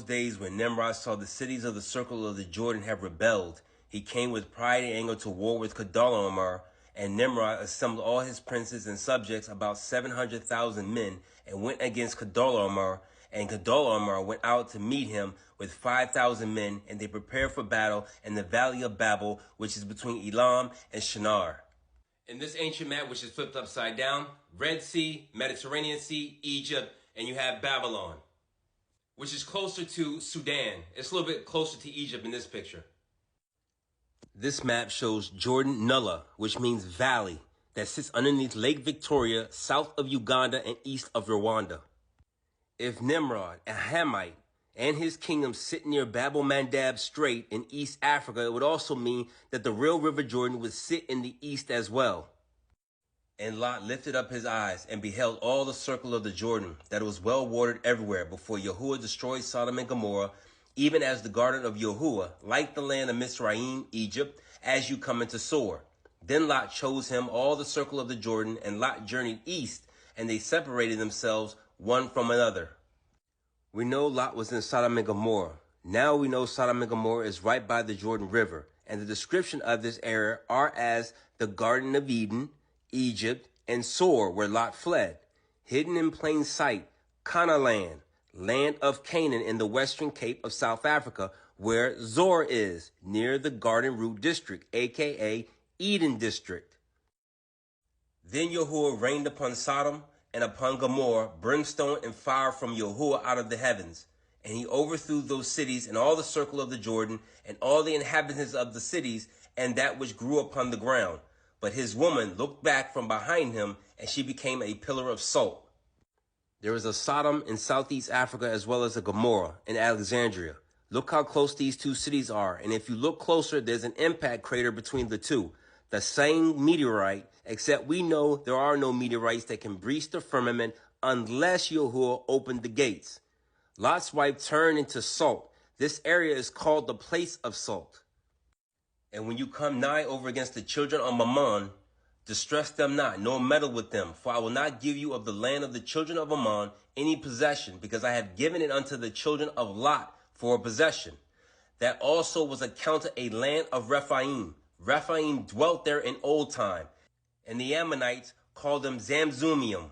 those days when Nimrod saw the cities of the circle of the Jordan have rebelled, he came with pride and anger to war with Kedorlaomer, and Nimrod assembled all his princes and subjects, about 700,000 men, and went against Kedorlaomer, and Kedorlaomer went out to meet him with 5,000 men, and they prepared for battle in the valley of Babel, which is between Elam and Shinar. In this ancient map, which is flipped upside down, Red Sea, Mediterranean Sea, Egypt, and you have Babylon, which is closer to Sudan. It's a little bit closer to Egypt in this picture. This map shows Jordan Nulla, which means valley, that sits underneath Lake Victoria, south of Uganda and east of Rwanda. If Nimrod, a Hamite, and his kingdom sit near Babel Mandab Strait in East Africa, it would also mean that the real River Jordan would sit in the east as well. And Lot lifted up his eyes and beheld all the circle of the Jordan, that it was well watered everywhere, before Yahuwah destroyed Sodom and Gomorrah, even as the garden of Yahuwah, like the land of Mizraim, Egypt, as you come into Sor. Then Lot chose him all the circle of the Jordan, and Lot journeyed east, and they separated themselves one from another. We know Lot was in Sodom and Gomorrah. Now we know Sodom and Gomorrah is right by the Jordan River, and the description of this area are as the Garden of Eden, Egypt, and Sor, where Lot fled. Hidden in plain sight, Canaan, land of Canaan in the western cape of South Africa, where Zor is, near the Garden Route District, aka Eden District. Then Yahuwah rained upon Sodom and upon Gomorrah brimstone and fire from Yahuwah out of the heavens. And he overthrew those cities and all the circle of the Jordan, and all the inhabitants of the cities, and that which grew upon the ground. But his woman looked back from behind him, and she became a pillar of salt. There is a Sodom in Southeast Africa as well as a Gomorrah in Alexandria. Look how close these two cities are, and if you look closer, there's an impact crater between the two. The same meteorite, except we know there are no meteorites that can breach the firmament unless Yahuwah opened the gates. Lot's wife turned into salt. This area is called the place of salt. And when you come nigh over against the children of Ammon, distress them not, nor meddle with them, for I will not give you of the land of the children of Ammon any possession, because I have given it unto the children of Lot for a possession. That also was accounted a land of Rephaim. Rephaim dwelt there in old time, and the Ammonites called them Zamzumium.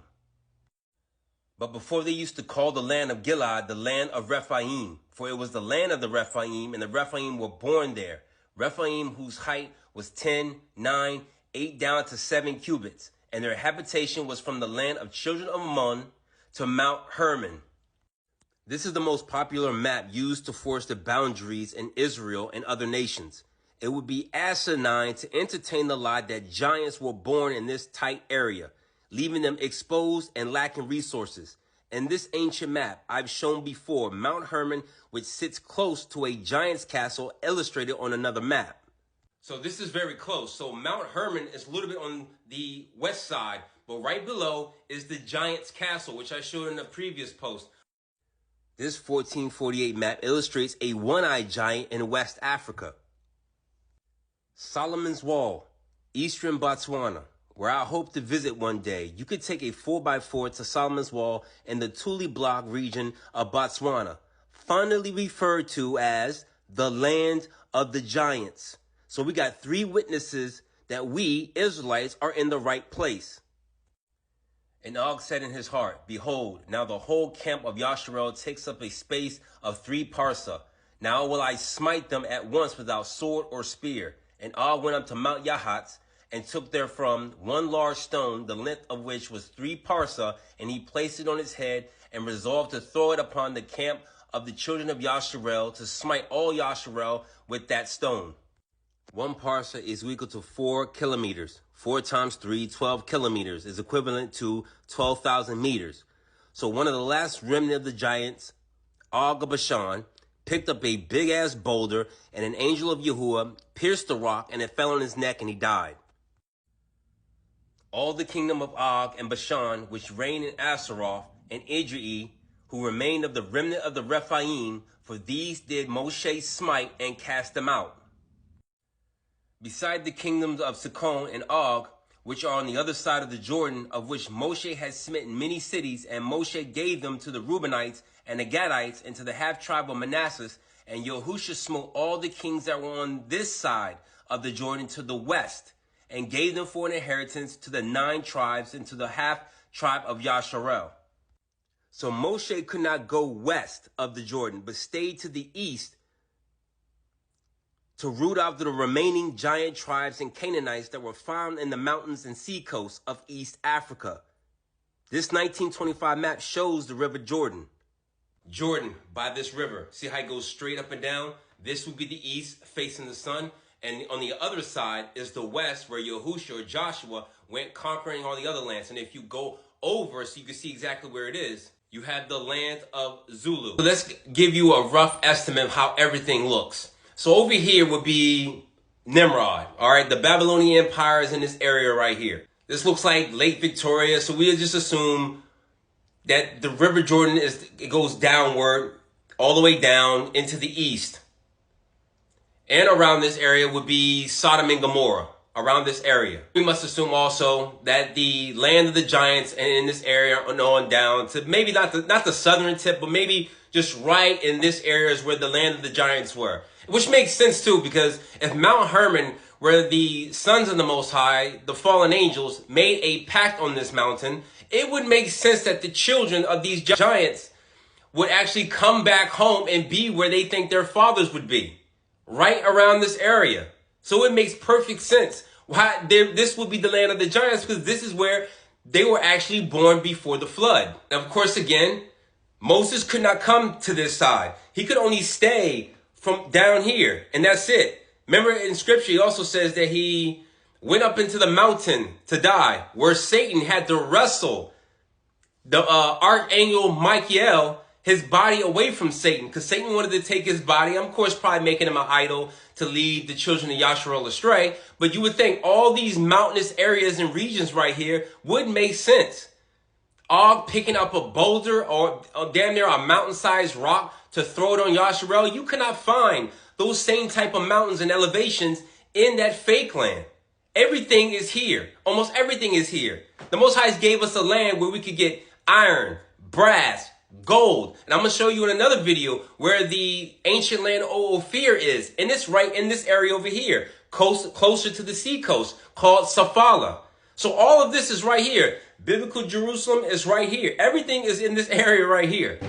But before they used to call the land of Gilead the land of Rephaim, for it was the land of the Rephaim, and the Rephaim were born there. Rephaim, whose height was 10, 9, 8 down to 7 cubits, and their habitation was from the land of children of Ammon to Mount Hermon. This is the most popular map used to force the boundaries in Israel and other nations. It would be asinine to entertain the lie that giants were born in this tight area, leaving them exposed and lacking resources. In this ancient map, I've shown before Mount Hermon, which sits close to a giant's castle illustrated on another map. So this is very close. So Mount Hermon is a little bit on the west side, but right below is the giant's castle, which I showed in a previous post. This 1448 map illustrates a one-eyed giant in West Africa. Solomon's Wall, Eastern Botswana, where I hope to visit one day. You could take a 4x4 to Solomon's Wall in the Tuli Block region of Botswana, fondly referred to as the land of the giants. So we got 3 witnesses that we, Israelites, are in the right place. And Og said in his heart, Behold, now the whole camp of Yasharel takes up a space of 3 parsa. Now will I smite them at once without sword or spear. And Og went up to Mount Yahatz, and took therefrom 1 large stone, the length of which was 3 parsa, and he placed it on his head, and resolved to throw it upon the camp of the children of Yasharel, to smite all Yasharel with that stone. 1 parsa is equal to 4 kilometers. 4 times 3, 12 kilometers is equivalent to 12,000 meters. So one of the last remnant of the giants, Og of Bashan, picked up a big-ass boulder, and an angel of Yahuwah pierced the rock, and it fell on his neck, and he died. All the kingdom of Og and Bashan, which reigned in Asaroth and Idrei, who remained of the remnant of the Rephaim, for these did Moshe smite and cast them out. Beside the kingdoms of Sikon and Og, which are on the other side of the Jordan, of which Moshe had smitten many cities, and Moshe gave them to the Reubenites and the Gadites and to the half-tribe of Manasseh, and Yahushua smote all the kings that were on this side of the Jordan to the west, and gave them for an inheritance to the 9 tribes and to the half-tribe of Yasharel. So Moshe could not go west of the Jordan, but stayed to the east to root out the remaining giant tribes and Canaanites that were found in the mountains and seacoasts of East Africa. This 1925 map shows the River Jordan. Jordan, by this river. See how it goes straight up and down? This would be the east, facing the sun. And on the other side is the west, where Yahushua or Joshua went conquering all the other lands. And if you go over, so you can see exactly where it is, you have the land of Zulu. So let's give you a rough estimate of how everything looks. So over here would be Nimrod. All right, the Babylonian Empire is in this area right here. This looks like Lake Victoria. So we'll just assume that the River Jordan it goes downward, all the way down into the east. And around this area would be Sodom and Gomorrah, around this area. We must assume also that the land of the giants and in this area and on down to maybe not the southern tip, but maybe just right in this area is where the land of the giants were. Which makes sense too, because if Mount Hermon, where the sons of the Most High, the fallen angels, made a pact on this mountain, it would make sense that the children of these giants would actually come back home and be where they think their fathers would be. Right around this area. So it makes perfect sense why this would be the land of the giants, because this is where they were actually born before the flood. Now, of course, again, Moses could not come to this side. He could only stay from down here, and that's it. Remember in scripture, he also says that he went up into the mountain to die, where Satan had to wrestle the archangel Michael, his body, away from Satan, because Satan wanted to take his body. I'm, of course, probably making him an idol to lead the children of Yasharel astray. But you would think all these mountainous areas and regions right here would make sense. All picking up a boulder or damn near a mountain-sized rock to throw it on Yasharel, you cannot find those same type of mountains and elevations in that fake land. Everything is here. Almost everything is here. The Most High gave us a land where we could get iron, brass, gold. And I'm going to show you in another video where the ancient land of Ophir is. And it's right in this area over here, closer to the sea coast, called Saphala. So all of this is right here. Biblical Jerusalem is right here. Everything is in this area right here.